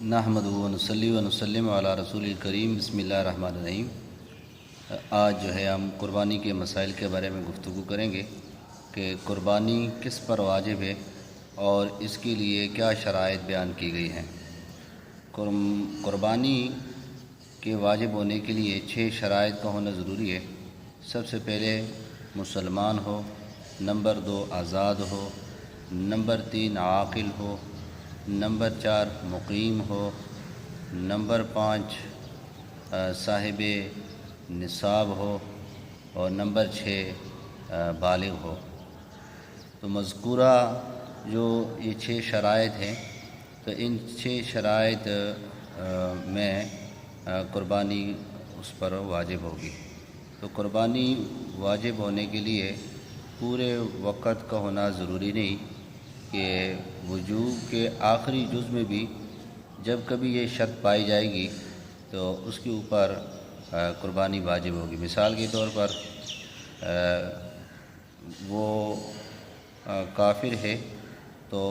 نحمدہ و نصلی و نسلم علی رسول الکریم بسم اللہ الرحمن الرحیم۔ آج جو ہے ہم قربانی کے مسائل کے بارے میں گفتگو کریں گے کہ قربانی کس پر واجب ہے اور اس کے لیے کیا شرائط بیان کی گئی ہیں۔ قربانی کے واجب ہونے کے لیے 6 شرائط کا ہونا ضروری ہے۔ سب سے پہلے مسلمان ہو، نمبر 2 آزاد ہو، نمبر 3 عاقل ہو، نمبر 4 مقیم ہو، نمبر 5 صاحب نصاب ہو اور نمبر 6 بالغ ہو۔ تو مذکورہ جو یہ 6 شرائط ہیں، تو ان 6 شرائط میں قربانی اس پر واجب ہوگی۔ تو قربانی واجب ہونے کے لیے پورے وقت کا ہونا ضروری نہیں کہ وجوب کے آخری جز میں بھی جب کبھی یہ شرط پائی جائے گی تو اس کے اوپر قربانی واجب ہوگی۔ مثال کے طور پر وہ کافر ہے تو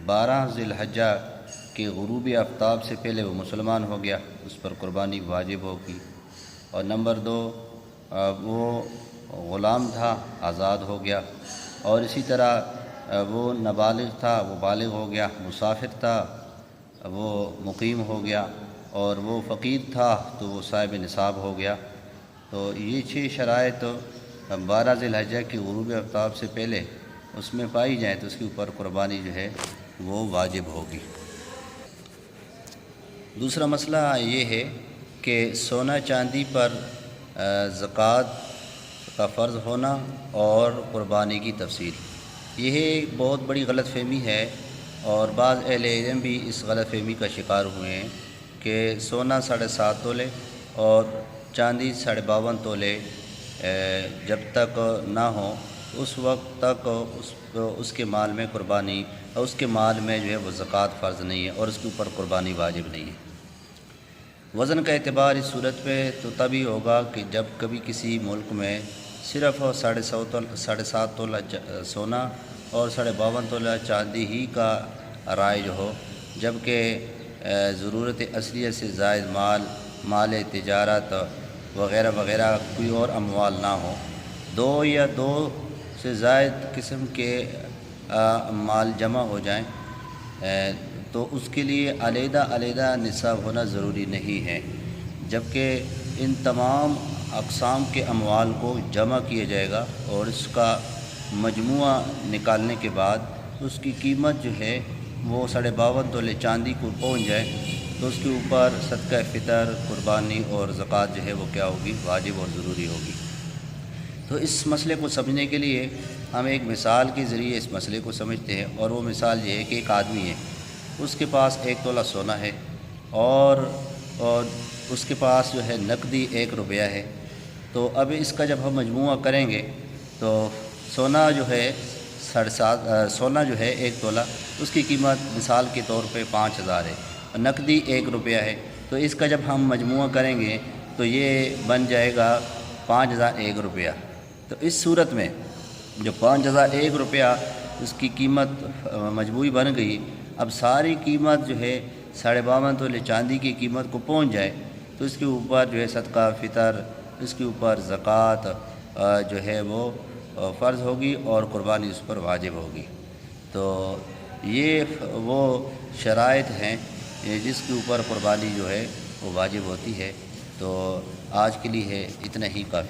12 ذی الحجہ کے غروب آفتاب سے پہلے وہ مسلمان ہو گیا، اس پر قربانی واجب ہوگی۔ اور نمبر 2 وہ غلام تھا، آزاد ہو گیا۔ اور اسی طرح وہ نابالغ تھا، وہ بالغ ہو گیا، مسافر تھا، وہ مقیم ہو گیا، اور وہ فقیر تھا تو وہ صاحب نصاب ہو گیا۔ تو یہ 6 شرائط 12 ذی الحجہ کے غروب آفتاب سے پہلے اس میں پائی جائیں تو اس کے اوپر قربانی جو ہے وہ واجب ہوگی۔ دوسرا مسئلہ یہ ہے کہ سونا چاندی پر زکوٰۃ کا فرض ہونا اور قربانی کی تفصیل، یہ ایک بہت بڑی غلط فہمی ہے، اور بعض اہل علم بھی اس غلط فہمی کا شکار ہوئے ہیں کہ سونا 7.5 تولے اور چاندی 52.5 تولے جب تک نہ ہو اس وقت تک اس کے مال میں قربانی، اور اس کے مال میں جو ہے وہ زکوٰۃ فرض نہیں ہے اور اس کے اوپر قربانی واجب نہیں ہے۔ وزن کا اعتبار اس صورت پہ تو تبھی ہوگا کہ جب کبھی کسی ملک میں صرف 7.5 تولہ سونا اور 52.5 تولہ چاندی ہی کا رائج ہو، جبکہ ضرورت اصلیہ سے زائد مال تجارت وغیرہ وغیرہ کوئی اور اموال نہ ہو، 2 یا 2 سے زائد قسم کے مال جمع ہو جائیں تو اس کے لیے علیحدہ نصاب ہونا ضروری نہیں ہے، جبکہ ان تمام اقسام کے اموال کو جمع کیا جائے گا اور اس کا مجموعہ نکالنے کے بعد اس کی قیمت جو ہے وہ 52.5 تولے چاندی کو پہنچ جائے تو اس کے اوپر صدقہ فطر، قربانی اور زکوٰۃ جو ہے وہ کیا ہوگی، واجب اور ضروری ہوگی۔ تو اس مسئلے کو سمجھنے کے لیے ہم ایک مثال کے ذریعے اس مسئلے کو سمجھتے ہیں، اور وہ مثال یہ ہے کہ ایک آدمی ہے، اس کے پاس 1 تولہ سونا ہے اور اس کے پاس جو ہے نقدی 1 روپیہ ہے۔ تو اب اس کا جب ہم مجموعہ کریں گے تو سونا جو ہے 1 تولہ، اس کی قیمت مثال کے طور پہ 5000 ہے، نقدی 1 روپیہ ہے، تو اس کا جب ہم مجموعہ کریں گے تو یہ بن جائے گا 5001 روپیہ۔ تو اس صورت میں جو 5001 روپیہ اس کی قیمت مجموعی بن گئی، اب ساری قیمت جو ہے 52.5 تولے چاندی کی قیمت کو پہنچ جائے تو اس کے اوپر جو ہے صدقہ فطر، اس کے اوپر زکوٰۃ جو ہے وہ فرض ہوگی اور قربانی اس پر واجب ہوگی۔ تو یہ وہ شرائط ہیں جس کے اوپر قربانی جو ہے وہ واجب ہوتی ہے۔ تو آج کے لیے اتنا ہی کافی۔